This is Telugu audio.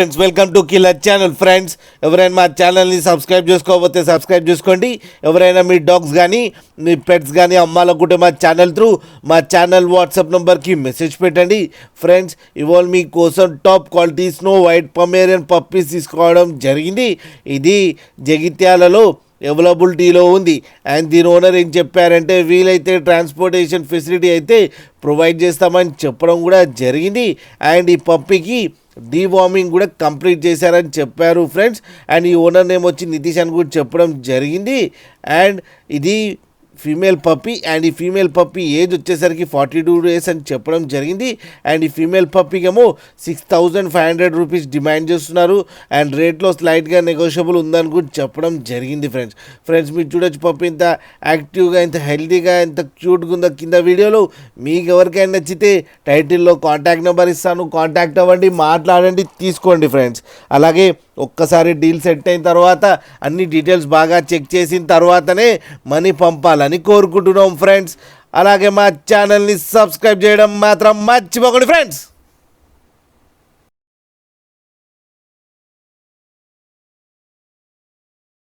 Friends welcome to killer channel. Friends ఎవరైనా మా ఛానల్ని సబ్స్క్రైబ్ చేసుకోకపోతే సబ్స్క్రైబ్ చేసుకోండి. ఎవరైనా మీ డాగ్స్ కానీ మీ పెట్స్ కానీ అమ్మాలనుకుంటే మా ఛానల్ వాట్సాప్ నెంబర్కి మెసేజ్ పెట్టండి. ఫ్రెండ్స్ ఇవాళ మీకోసం top quality snow white Pomeranian puppies తీసుకోవడం జరిగింది. ఇది జగిత్యాలలో అవైలబిలిటీలో ఉంది. అండ్ దీని ఓనర్ ఏం చెప్పారంటే వీలైతే ట్రాన్స్పోర్టేషన్ ఫెసిలిటీ అయితే ప్రొవైడ్ చేస్తామని చెప్పడం కూడా జరిగింది. అండ్ ఈ పప్పీకి డీవార్మింగ్ కూడా కంప్లీట్ చేశారని చెప్పారు ఫ్రెండ్స్. అండ్ ఈ ఓనర్ నేమ్ వచ్చి నితీష్ అని కూడా చెప్పడం జరిగింది. అండ్ ఇది ఫీమేల్ పప్పీ అండ్ ఈ ఫీమేల్ పప్పీ ఏజ్ వచ్చేసరికి 42 days అని చెప్పడం జరిగింది. అండ్ ఈ ఫీమేల్ పప్పీకి ఏమో 6,500 రూపీస్ డిమాండ్ చేస్తున్నారు. అండ్ రేట్లో స్లైట్గా నెగోషియబుల్ ఉందని కూడా చెప్పడం జరిగింది. ఫ్రెండ్స్ మీరు చూడొచ్చు పప్పీ ఇంత యాక్టివ్గా ఇంత హెల్తీగా ఎంత క్యూట్గా ఉందో కింద వీడియోలో. మీకు ఎవరికైనా నచ్చితే టైటిల్లో కాంటాక్ట్ నెంబర్ ఇస్తాను, కాంటాక్ట్ అవ్వండి, మాట్లాడండి, తీసుకోండి ఫ్రెండ్స్. అలాగే ఒక్కసారి డీల్ సెట్ అయిన తర్వాత అన్ని డీటెయిల్స్ బాగా చెక్ చేసిన తర్వాతనే మనీ పంపాలని కోరుకుంటున్నాం ఫ్రెండ్స్. అలాగే మా ఛానల్ని సబ్స్క్రైబ్ చేయడం మాత్రం మర్చిపోకండి ఫ్రెండ్స్.